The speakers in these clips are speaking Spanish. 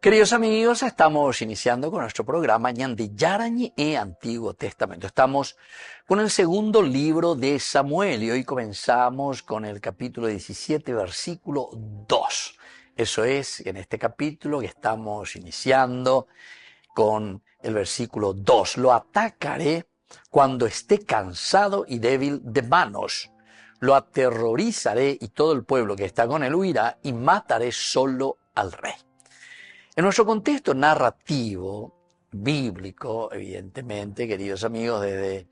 Queridos amigos, estamos iniciando con nuestro programa Ñande Yarañi e Antiguo Testamento. Estamos con el segundo libro de Samuel y hoy comenzamos con el capítulo 17, versículo 2. Eso es, en este capítulo que estamos iniciando con el versículo 2. Lo atacaré cuando esté cansado y débil de manos. Lo aterrorizaré y todo el pueblo que está con él huirá y mataré solo al rey. En nuestro contexto narrativo, bíblico, evidentemente, queridos amigos, desde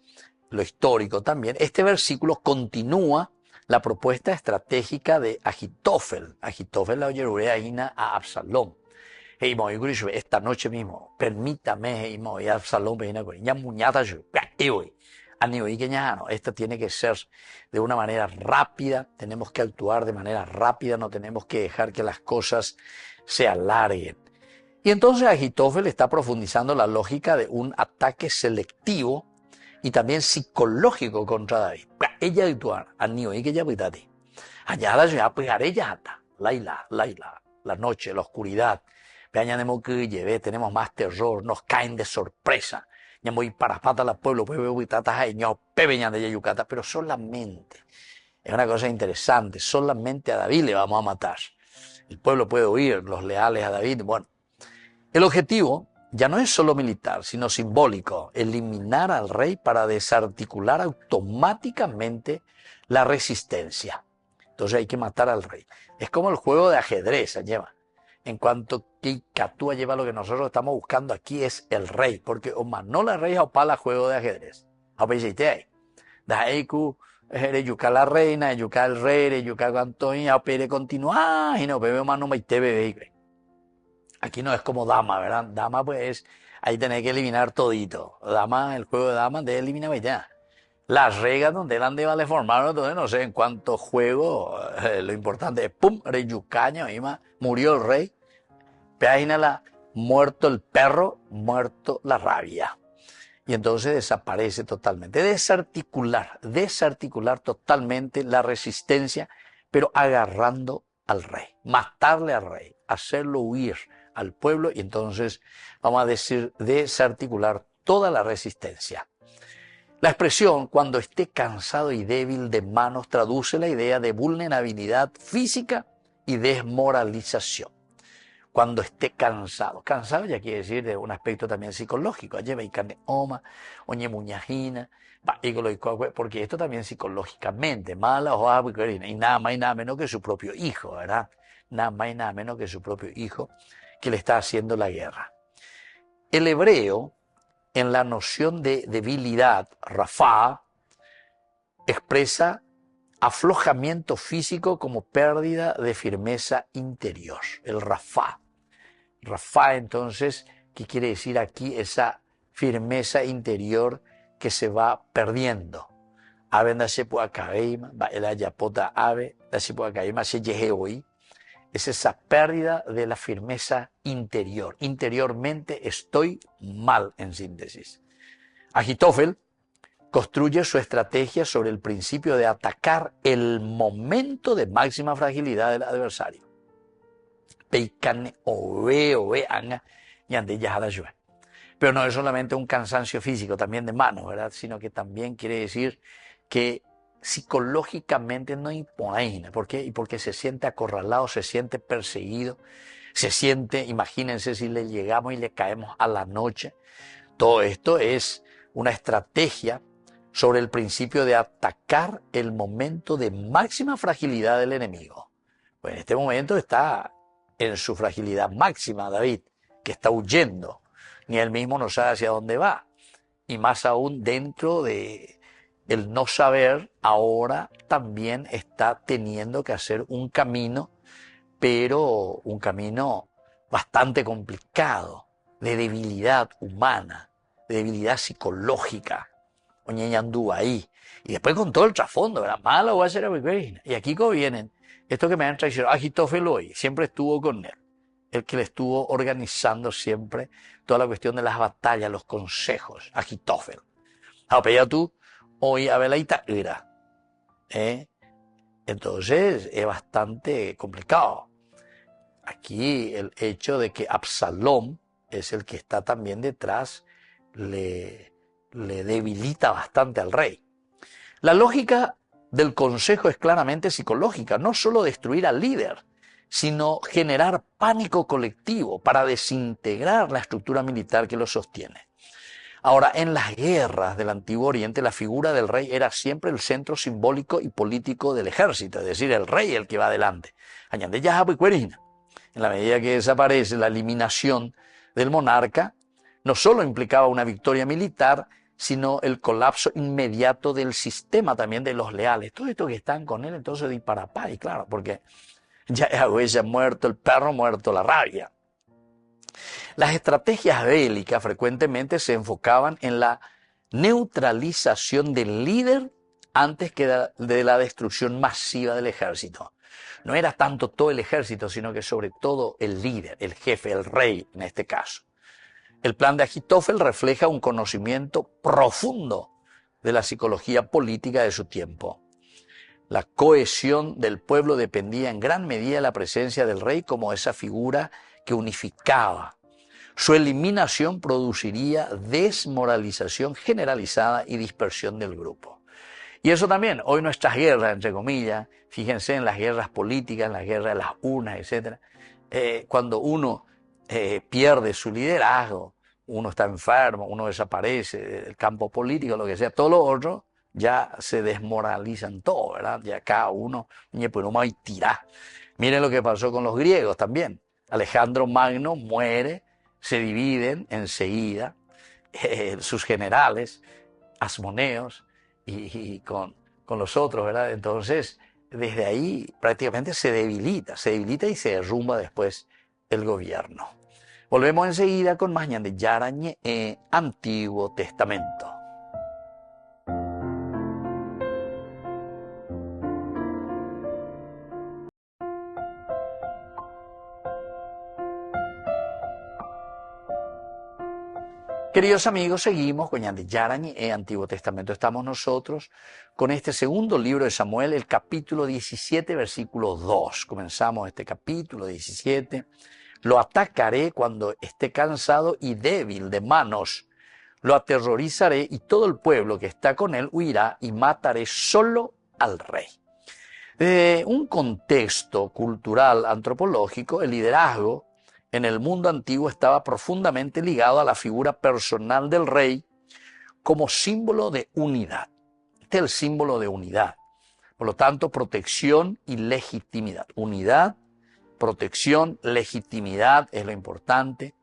lo histórico también, este versículo continúa la propuesta estratégica de Agitofel. Agitofel la oyerureaína a Absalón. Esta noche mismo, permítame, y Absalón, esto tiene que ser de una manera rápida, tenemos que actuar de manera rápida, no tenemos que dejar que las cosas se alarguen. Y entonces Agitofel está profundizando la lógica de un ataque selectivo y también psicológico contra David. Ella actuar, la noche, la oscuridad. Tenemos más terror, nos caen de sorpresa. Pero solamente, es una cosa interesante, solamente a David le vamos a matar. El pueblo puede huir, los leales a David, bueno. El objetivo ya no es solo militar, sino simbólico, eliminar al rey para desarticular automáticamente la resistencia. Entonces hay que matar al rey. Es como el juego de ajedrez, lleva. En cuanto que Catúa lleva lo que nosotros estamos buscando aquí es el rey, porque o manó la rey o para el juego de ajedrez. A ver, yuca la reina, yuca el rey, yuca Antonio, a pere continuar, y no bebe mano maite bebe. Aquí no es como dama, ¿verdad? Dama, pues, ahí tenés que eliminar todito. Dama, el juego de dama, de eliminar ya. Las reglas donde eran de vale formar, entonces no sé en cuánto juego, lo importante es, pum, reyucaño, murió el rey, peaínala, muerto el perro, muerto la rabia. Y entonces desaparece totalmente. Desarticular totalmente la resistencia, pero agarrando al rey, matarle al rey, hacerlo huir al pueblo y entonces, vamos a decir, desarticular toda la resistencia. La expresión cuando esté cansado y débil de manos traduce la idea de vulnerabilidad física y desmoralización. Cuando esté cansado. Cansado ya quiere decir de un aspecto también psicológico. Porque esto también psicológicamente, mala y nada más y nada menos que su propio hijo, ¿verdad? Nada más y nada menos que su propio hijo que le está haciendo la guerra. El hebreo, en la noción de debilidad, Rafá, expresa aflojamiento físico como pérdida de firmeza interior. El Rafá. Rafá, entonces, ¿qué quiere decir aquí? Esa firmeza interior que se va perdiendo. Es esa pérdida de la firmeza interior. Interiormente estoy mal, en síntesis. Agitofel construye su estrategia sobre el principio de atacar el momento de máxima fragilidad del adversario. Pero no es solamente un cansancio físico, también de manos, ¿verdad? Sino que también quiere decir que psicológicamente no impone. ¿Por qué? Y porque se siente acorralado, se siente perseguido, se siente, imagínense si le llegamos y le caemos a la noche. Todo esto es una estrategia sobre el principio de atacar el momento de máxima fragilidad del enemigo. Pues en este momento está en su fragilidad máxima David, que está huyendo, ni él mismo no sabe hacia dónde va, y más aún dentro de el no saber, ahora también está teniendo que hacer un camino, pero un camino bastante complicado, de debilidad humana, de debilidad psicológica. Oñeña anduvo ahí. Y después con todo el trasfondo, ¿verdad? Mala voy a ser a. Y aquí como vienen, esto que me han traicionado, Agitofel hoy siempre estuvo con él. El que le estuvo organizando siempre toda la cuestión de las batallas, los consejos, Agitofel. Pero tú, hoy a Belaita era. Entonces es bastante complicado. aquí el hecho de que Absalom es el que está también detrás le debilita bastante al rey. La lógica del consejo es claramente psicológica, no solo destruir al líder, sino generar pánico colectivo para desintegrar la estructura militar que lo sostiene. Ahora, en las guerras del Antiguo Oriente, la figura del rey era siempre el centro simbólico y político del ejército, es decir, el rey el que va adelante. En la medida que desaparece la eliminación del monarca, no solo implicaba una victoria militar, sino el colapso inmediato del sistema también de los leales. Todo esto que están con él, entonces disparapá, y claro, porque ya Yahweh muerto, el perro muerto, la rabia. Las estrategias bélicas frecuentemente se enfocaban en la neutralización del líder antes que de la destrucción masiva del ejército. No era tanto todo el ejército, sino que sobre todo el líder, el jefe, el rey en este caso. El plan de Ajitófel refleja un conocimiento profundo de la psicología política de su tiempo. La cohesión del pueblo dependía en gran medida de la presencia del rey como esa figura que unificaba. Su eliminación produciría desmoralización generalizada y dispersión del grupo. Y eso también, hoy nuestras guerras, entre comillas, fíjense en las guerras políticas, en las guerras de las urnas, etc. Cuando uno pierde su liderazgo, uno está enfermo, uno desaparece del campo político, lo que sea, todo lo otro ya se desmoralizan todo, ¿verdad? Ya cada uno, pues no hay tirar. Miren lo que pasó con los griegos también. Alejandro Magno muere, se dividen enseguida sus generales, Asmoneos y con los otros, ¿verdad? Entonces, desde ahí prácticamente se debilita y se derrumba después el gobierno. Volvemos enseguida con más de Yarañe Antiguo Testamento. Queridos amigos, seguimos con Yarañe Antiguo Testamento. Estamos nosotros con este segundo libro de Samuel, el capítulo 17, versículo 2. Comenzamos este capítulo 17. Lo atacaré cuando esté cansado y débil de manos. Lo aterrorizaré y todo el pueblo que está con él huirá y mataré solo al rey. Desde un contexto cultural antropológico, el liderazgo en el mundo antiguo estaba profundamente ligado a la figura personal del rey como símbolo de unidad. Este es el símbolo de unidad. Por lo tanto, protección y legitimidad. Unidad, protección, legitimidad es lo importante.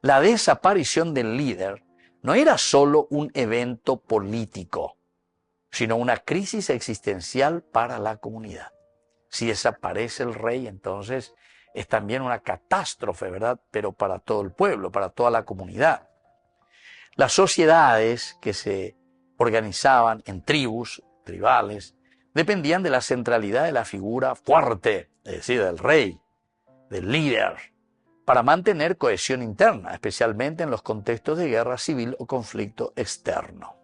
La desaparición del líder no era solo un evento político, sino una crisis existencial para la comunidad. Si desaparece el rey, entonces es también una catástrofe, ¿verdad? Pero para todo el pueblo, para toda la comunidad. Las sociedades que se organizaban en tribus, tribales, dependían de la centralidad de la figura fuerte, es decir, del rey, del líder, para mantener cohesión interna, especialmente en los contextos de guerra civil o conflicto externo.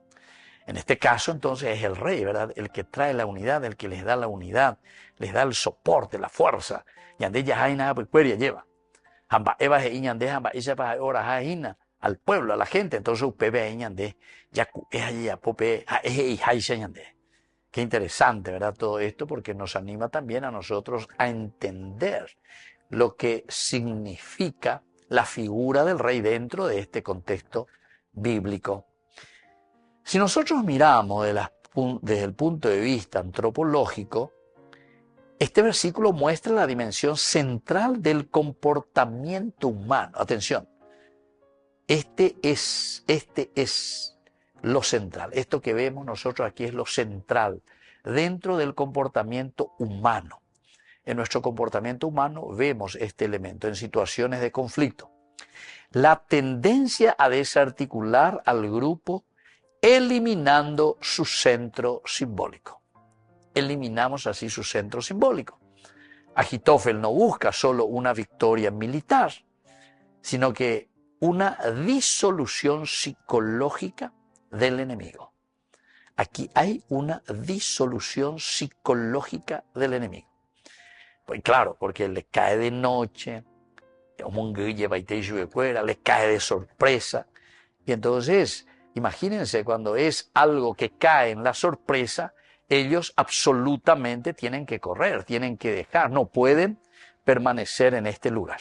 En este caso, entonces, es el rey, ¿verdad? El que trae la unidad, el que les da la unidad, les da el soporte, la fuerza. Yandé ya hay nada, pues lleva. Hamba eva he iñandé, hamba ella para ahora haina al pueblo, a la gente. Entonces, upebe e iñandé, ya es allí, ya pope, ñandé. Qué interesante, ¿verdad? Todo esto, porque nos anima también a nosotros a entender lo que significa la figura del rey dentro de este contexto bíblico. Si nosotros miramos desde el punto de vista antropológico, este versículo muestra la dimensión central del comportamiento humano. Atención, este es lo central. Esto que vemos nosotros aquí es lo central dentro del comportamiento humano. En nuestro comportamiento humano vemos este elemento en situaciones de conflicto. La tendencia a desarticular al grupo eliminando su centro simbólico. Eliminamos así su centro simbólico. Ajitófel no busca solo una victoria militar, sino que una disolución psicológica del enemigo. Aquí hay una disolución psicológica del enemigo. Pues claro, porque le cae de noche, le cae de sorpresa. Y entonces, imagínense, cuando es algo que cae en la sorpresa, ellos absolutamente tienen que correr, tienen que dejar, no pueden permanecer en este lugar.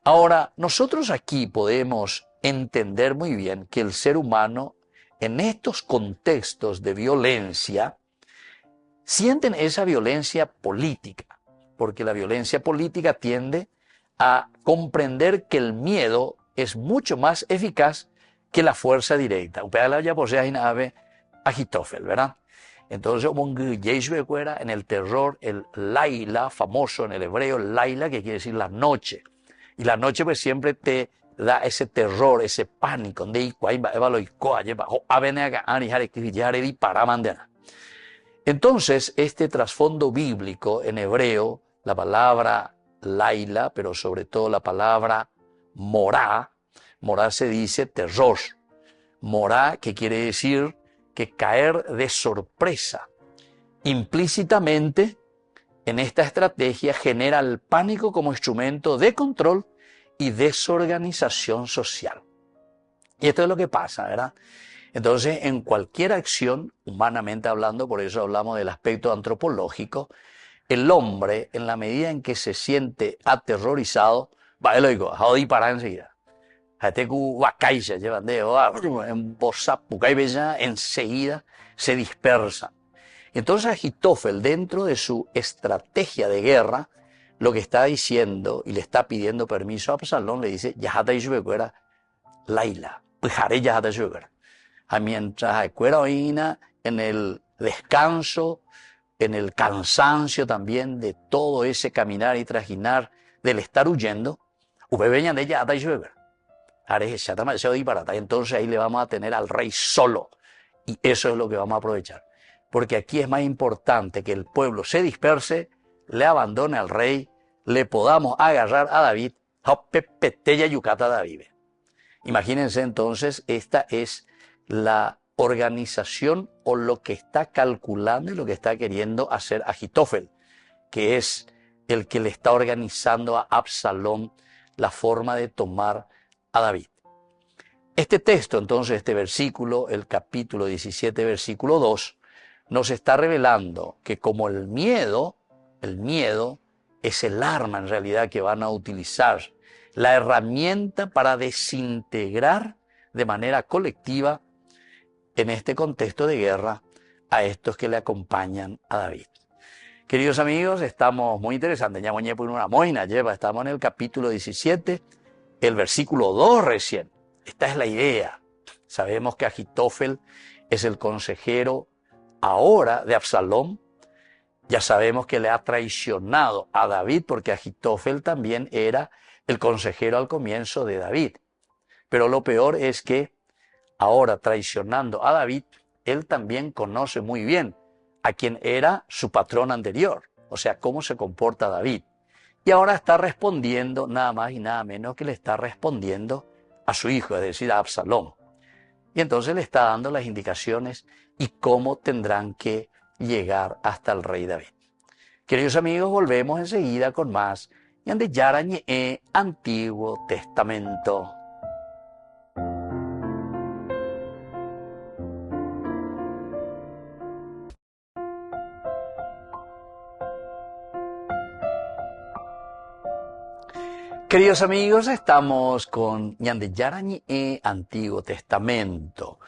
Ahora, nosotros aquí podemos entender muy bien que el ser humano, en estos contextos de violencia, sienten esa violencia política, porque la violencia política tiende a comprender que el miedo es mucho más eficaz que la fuerza directa. Ya posee Agitofel, ¿verdad? Entonces, en el terror, el Laila, famoso en el hebreo, Laila, que quiere decir la noche. Y la noche pues siempre te da ese terror, ese pánico. Entonces, este trasfondo bíblico en hebreo, la palabra Laila, pero sobre todo la palabra morá, morá se dice terror. Morá, que quiere decir que caer de sorpresa. Implícitamente, en esta estrategia genera el pánico como instrumento de control y desorganización social. Y esto es lo que pasa, ¿verdad? Entonces, en cualquier acción, humanamente hablando, por eso hablamos del aspecto antropológico, el hombre, en la medida en que se siente aterrorizado, va, lo digo, a disparar enseguida. Enseguida se dispersa. Entonces Agitofel, dentro de su estrategia de guerra, lo que está diciendo y le está pidiendo permiso a Absalón, le dice, Laila, mientras en el descanso, en el cansancio también de todo ese caminar y trajinar del estar huyendo, entonces ahí le vamos a tener al rey solo. Y eso es lo que vamos a aprovechar. Porque aquí es más importante que el pueblo se disperse, le abandone al rey, le podamos agarrar a David, Imagínense entonces, esta es la organización o lo que está calculando y lo que está queriendo hacer Agitofel, que es el que le está organizando a Absalón la forma de tomar a David. Este texto, entonces, este versículo, el capítulo 17, versículo 2, nos está revelando que como el miedo es el arma en realidad que van a utilizar, la herramienta para desintegrar de manera colectiva en este contexto de guerra a estos que le acompañan a David. Queridos amigos, estamos muy interesantes. Estamos en el capítulo 17, el versículo 2 recién. Esta es la idea. Sabemos que Agitofel es el consejero ahora de Absalón. Ya sabemos que le ha traicionado a David porque Agitofel también era el consejero al comienzo de David. Pero lo peor es que ahora traicionando a David, él también conoce muy bien a quien era su patrón anterior, o sea, cómo se comporta David. Y ahora está respondiendo nada más y nada menos que le está respondiendo a su hijo, es decir, a Absalón. Y entonces le está dando las indicaciones y cómo tendrán que llegar hasta el rey David. Queridos amigos, volvemos enseguida con más Yande Yarañe Antiguo Testamento. Queridos amigos, estamos con Yande Yarañe Antiguo Testamento.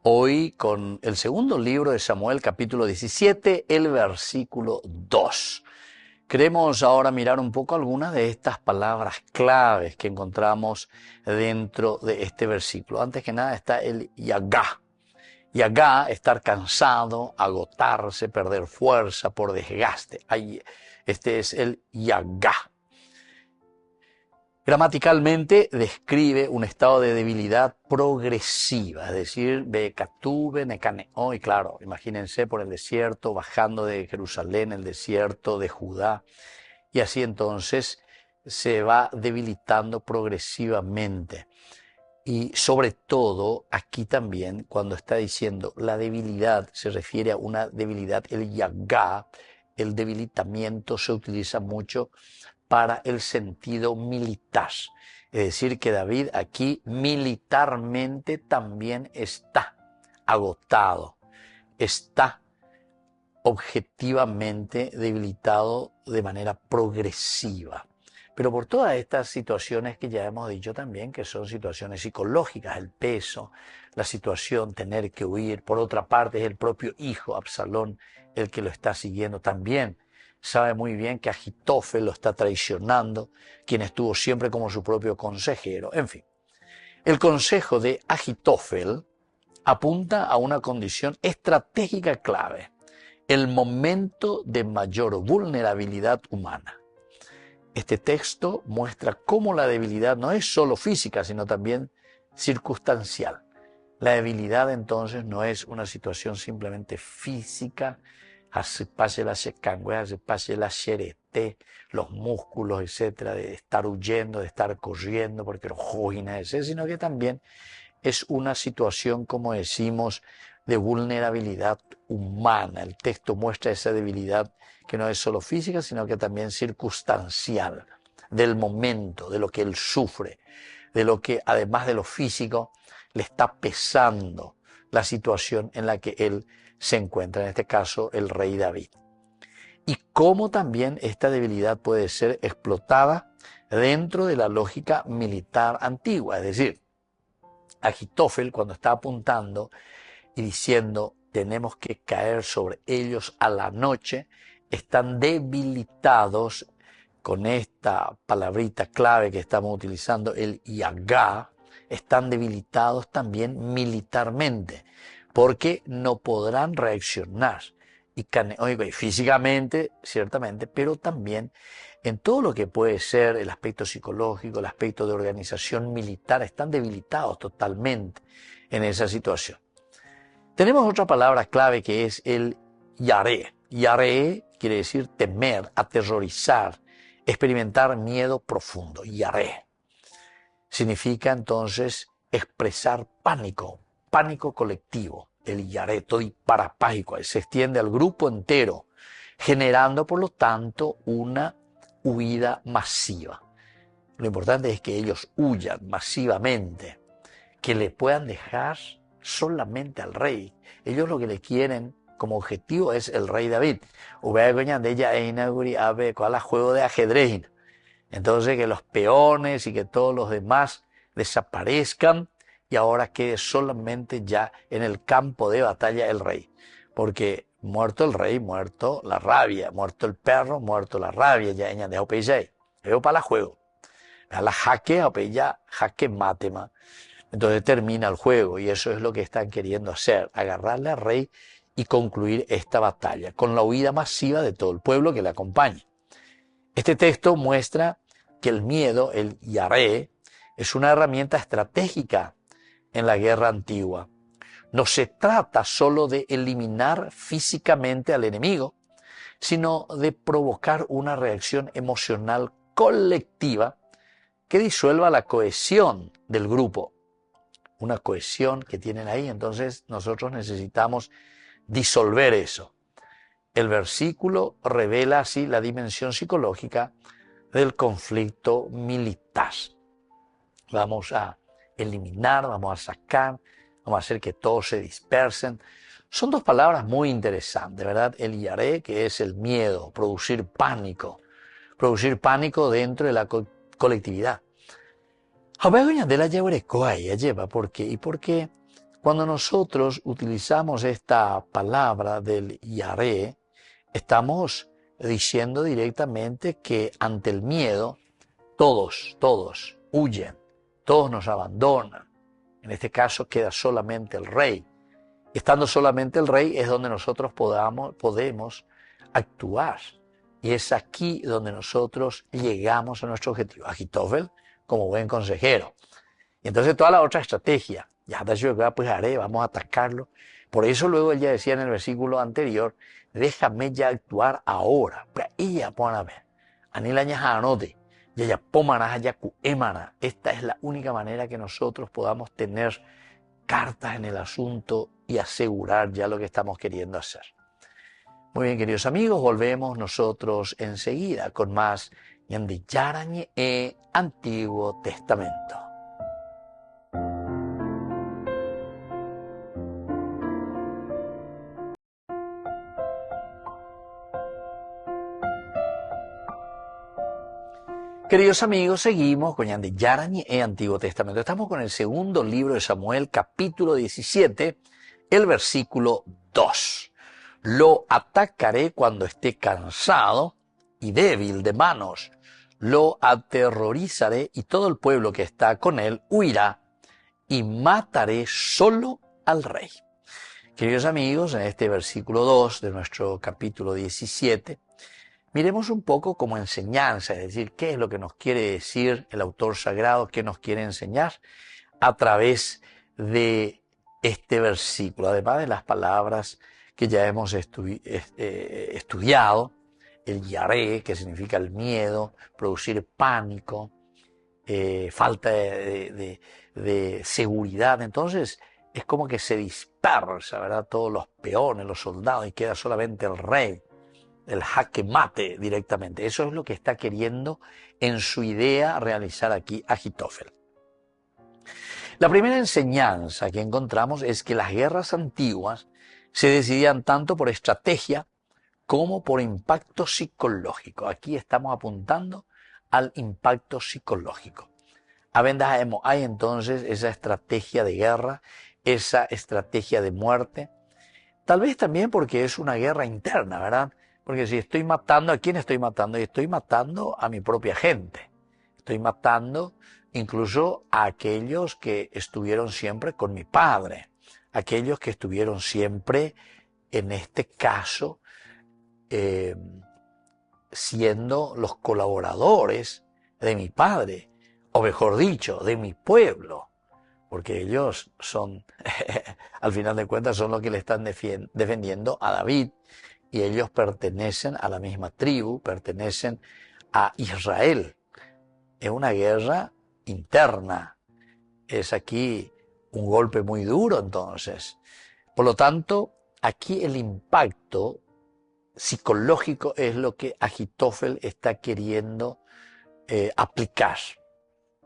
Hoy con el segundo libro de Samuel, capítulo 17, el versículo 2. Queremos ahora mirar un poco algunas de estas palabras claves que encontramos dentro de este versículo. Antes que nada está el yagá. Yagá, estar cansado, agotarse, perder fuerza por desgaste. Este es el yagá. Gramaticalmente describe un estado de debilidad progresiva, es decir, Bekatube, Necaneo, y claro, imagínense por el desierto, bajando de Jerusalén, el desierto de Judá, y así entonces se va debilitando progresivamente. Y sobre todo, aquí también, cuando está diciendo la debilidad, se refiere a una debilidad, el yagá, el debilitamiento se utiliza mucho para el sentido militar. Es decir, que David aquí militarmente también está agotado, está objetivamente debilitado de manera progresiva. Pero por todas estas situaciones que ya hemos dicho también, que son situaciones psicológicas, el peso, la situación, tener que huir. Por otra parte, es el propio hijo, Absalón, el que lo está siguiendo también. Sabe muy bien que Agitofel lo está traicionando, quien estuvo siempre como su propio consejero. En fin, el consejo de Agitofel apunta a una condición estratégica clave: el momento de mayor vulnerabilidad humana. Este texto muestra cómo la debilidad no es solo física, sino también circunstancial. La debilidad entonces no es una situación simplemente física, hace pase la secangüe, hace pase la xerete, los músculos, etcétera, de estar huyendo, de estar corriendo, porque los jóvenes, sino que también es una situación, como decimos, de vulnerabilidad humana. El texto muestra esa debilidad que no es solo física, sino que también circunstancial, del momento, de lo que él sufre, de lo que además de lo físico le está pesando la situación en la que él se encuentra, en este caso el rey David. Y cómo también esta debilidad puede ser explotada dentro de la lógica militar antigua, es decir, Agitofel, cuando está apuntando y diciendo tenemos que caer sobre ellos a la noche, están debilitados con esta palabrita clave que estamos utilizando, el yagá, están debilitados también militarmente, porque no podrán reaccionar. Y físicamente, ciertamente, pero también en todo lo que puede ser el aspecto psicológico, el aspecto de organización militar, están debilitados totalmente en esa situación. Tenemos otra palabra clave que es el yaré. Yaré quiere decir temer, aterrorizar, experimentar miedo profundo. Yaré significa entonces expresar pánico, pánico colectivo. El yaré, todo y parapágico, se extiende al grupo entero, generando por lo tanto una huida masiva. Lo importante es que ellos huyan masivamente, que le puedan dejar solamente al rey. Ellos lo que le quieren como objetivo es el rey David. Juego de ajedrez. Entonces que los peones y que todos los demás desaparezcan y ahora quede solamente ya en el campo de batalla el rey. Porque muerto el rey, muerto la rabia, muerto el perro, muerto la rabia, ya ella dejó peyay. Veo para la juego. A la jaque, ya jaque matema. Entonces termina el juego y eso es lo que están queriendo hacer, agarrarle al rey y concluir esta batalla, con la huida masiva de todo el pueblo que le acompaña. Este texto muestra que el miedo, el yaré, es una herramienta estratégica en la guerra antigua. No se trata solo de eliminar físicamente al enemigo, sino de provocar una reacción emocional colectiva que disuelva la cohesión del grupo. Una cohesión que tienen ahí, entonces nosotros necesitamos disolver eso. El versículo revela así la dimensión psicológica del conflicto militar. Vamos a eliminar, vamos a sacar, vamos a hacer que todos se dispersen. Son dos palabras muy interesantes, ¿verdad? El yaré, que es el miedo, producir pánico dentro de la colectividad. ¿Por qué? Y porque cuando nosotros utilizamos esta palabra del yaré, estamos diciendo directamente que ante el miedo todos huyen, todos nos abandonan. En este caso queda solamente el rey. Estando solamente el rey es donde nosotros podemos actuar. Y es aquí donde nosotros llegamos a nuestro objetivo. Agitofel como buen consejero. Y entonces toda la otra estrategia, vamos a atacarlo. Por eso luego él ya decía en el versículo anterior, déjame ya actuar ahora. Esta es la única manera que nosotros podamos tener cartas en el asunto y asegurar ya lo que estamos queriendo hacer. Muy bien, queridos amigos, volvemos nosotros enseguida con más Ñandi Yarañe Antiguo Testamento. Queridos amigos, seguimos con Ñandi Yarañe Antiguo Testamento. Estamos con el segundo libro de Samuel, capítulo 17, el versículo 2. Lo atacaré cuando esté cansado y débil de manos. Lo aterrorizaré y todo el pueblo que está con él huirá y mataré solo al rey. Queridos amigos, en este versículo 2 de nuestro capítulo 17, miremos un poco como enseñanza, es decir, qué es lo que nos quiere decir el autor sagrado, qué nos quiere enseñar a través de este versículo, además de las palabras que ya hemos estudiado, el yaré, que significa el miedo, producir pánico, falta de seguridad. Entonces es como que se dispersa, ¿verdad? Todos los peones, los soldados, y queda solamente el rey, el jaque mate directamente. Eso es lo que está queriendo en su idea realizar aquí Ahitofel. La primera enseñanza que encontramos es que las guerras antiguas se decidían tanto por estrategia como por impacto psicológico. Aquí estamos apuntando al impacto psicológico. Hay entonces esa estrategia de guerra, esa estrategia de muerte, tal vez también porque es una guerra interna, ¿verdad? Porque si estoy matando, ¿a quién estoy matando? Y estoy matando a mi propia gente. Estoy matando incluso a aquellos que estuvieron siempre con mi padre, aquellos que estuvieron siempre, en este caso, siendo los colaboradores de mi padre, o mejor dicho, de mi pueblo, porque ellos son, al final de cuentas, son los que le están defendiendo a David, y ellos pertenecen a la misma tribu, pertenecen a Israel. Es una guerra interna, es aquí un golpe muy duro entonces. Por lo tanto, aquí el impacto psicológico es lo que Ahitofel está queriendo aplicar,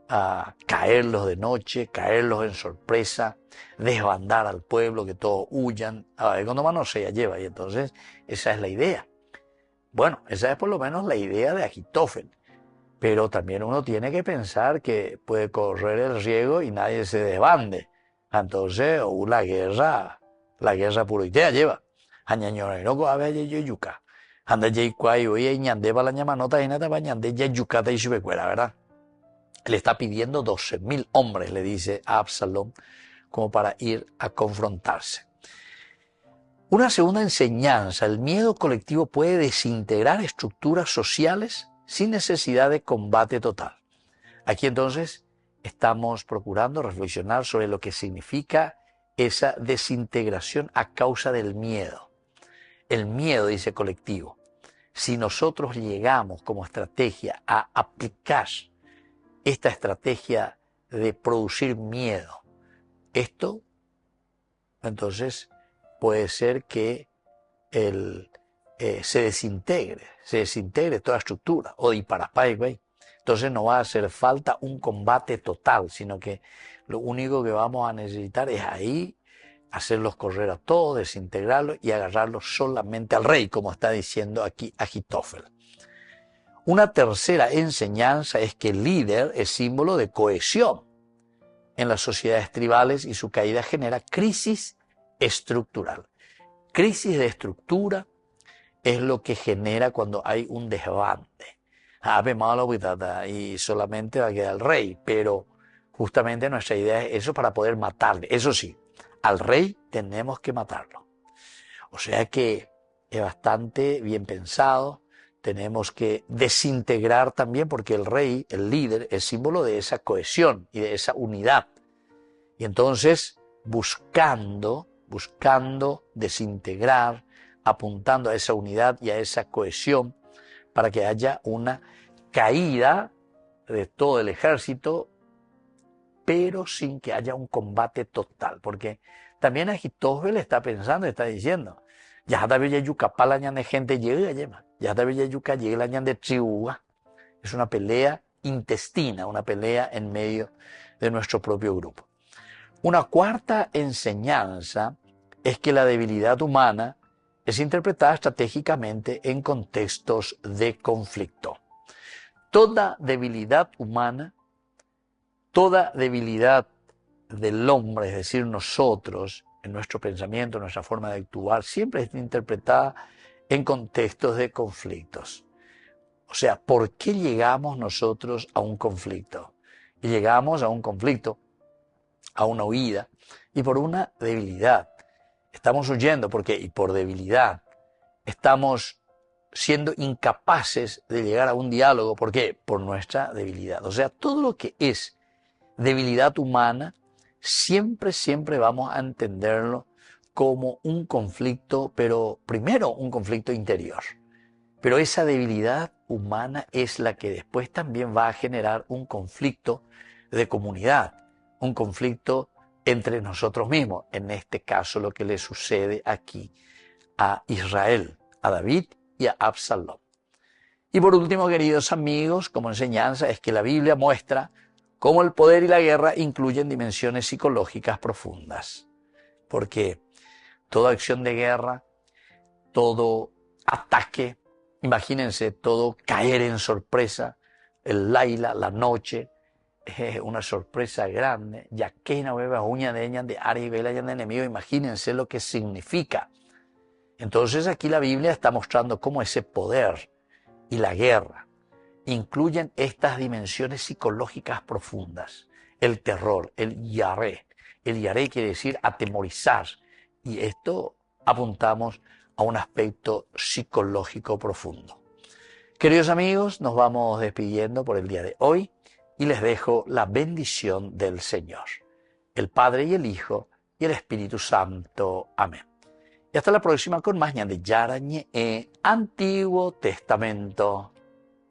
a caerlos de noche, caerlos en sorpresa, desbandar al pueblo, que todos huyan. A ver, cuando mano se lleva, y entonces esa es la idea. Bueno, esa es por lo menos la idea de Ahitofel, pero también uno tiene que pensar que puede correr el riesgo y nadie se desbande. Entonces, la guerra pura idea lleva. Añañorenoko a ver yuca. Anda yaikwai oye ñande para la llamanota y nada para ñande yayucata y subecuera, ¿verdad? Le está pidiendo 12.000 hombres, le dice a Absalón, como para ir a confrontarse. Una segunda enseñanza: el miedo colectivo puede desintegrar estructuras sociales sin necesidad de combate total. Aquí entonces estamos procurando reflexionar sobre lo que significa esa desintegración a causa del miedo. El miedo, dice colectivo. Si nosotros llegamos como estrategia a aplicar esta estrategia de producir miedo, esto entonces puede ser que se desintegre toda estructura, o disparapay. Entonces no va a hacer falta un combate total, sino que lo único que vamos a necesitar es ahí hacerlos correr a todos, desintegrarlos y agarrarlos solamente al rey, como está diciendo aquí Ahitofel. Una tercera enseñanza es que el líder es símbolo de cohesión en las sociedades tribales, y su caída genera crisis estructural. Crisis de estructura es lo que genera cuando hay un desbande. Y solamente va a quedar el rey, pero justamente nuestra idea es eso, para poder matarle. Eso sí, al rey tenemos que matarlo. O sea que es bastante bien pensado. Tenemos que desintegrar también, porque el rey, el líder, es símbolo de esa cohesión y de esa unidad. Y entonces, buscando desintegrar, apuntando a esa unidad y a esa cohesión, para que haya una caída de todo el ejército, pero sin que haya un combate total. Porque también Ahitofel está pensando, está diciendo, Ya también ya yucapala ñan de gente llega, ya también ya yuca llega ñan de tribuga. Es una pelea intestina, una pelea en medio de nuestro propio grupo. Una cuarta enseñanza es que la debilidad humana es interpretada estratégicamente en contextos de conflicto. Toda debilidad humana, toda debilidad del hombre, es decir, nosotros, en nuestro pensamiento, en nuestra forma de actuar, siempre es interpretada en contextos de conflictos. O sea, ¿por qué llegamos nosotros a un conflicto? Y llegamos a un conflicto, a una huida, y por una debilidad. Estamos huyendo, ¿por qué? Y por debilidad. Estamos siendo incapaces de llegar a un diálogo, ¿por qué? Por nuestra debilidad. O sea, todo lo que es debilidad humana, siempre vamos a entenderlo como un conflicto, pero primero un conflicto interior. Pero esa debilidad humana es la que después también va a generar un conflicto de comunidad, un conflicto entre nosotros mismos. En este caso, lo que le sucede aquí a Israel, a David y a Absalón. Y por último, queridos amigos, como enseñanza, es que la Biblia muestra cómo el poder y la guerra incluyen dimensiones psicológicas profundas. Porque toda acción de guerra, todo ataque, imagínense todo caer en sorpresa, el laila, la noche, es una sorpresa grande, ya que no beba uña de ella de área y vela de enemigo, imagínense lo que significa. Entonces aquí la Biblia está mostrando cómo ese poder y la guerra incluyen estas dimensiones psicológicas profundas, el terror, el yaré. El yaré quiere decir atemorizar, y esto apuntamos a un aspecto psicológico profundo. Queridos amigos, nos vamos despidiendo por el día de hoy y les dejo la bendición del Señor, el Padre y el Hijo y el Espíritu Santo. Amén. Y hasta la próxima con más ñan de Yarañe, Antiguo Testamento.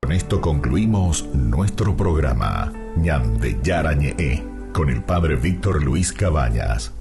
Con esto concluimos nuestro programa ñan de Yarañe con el Padre Víctor Luis Cabañas.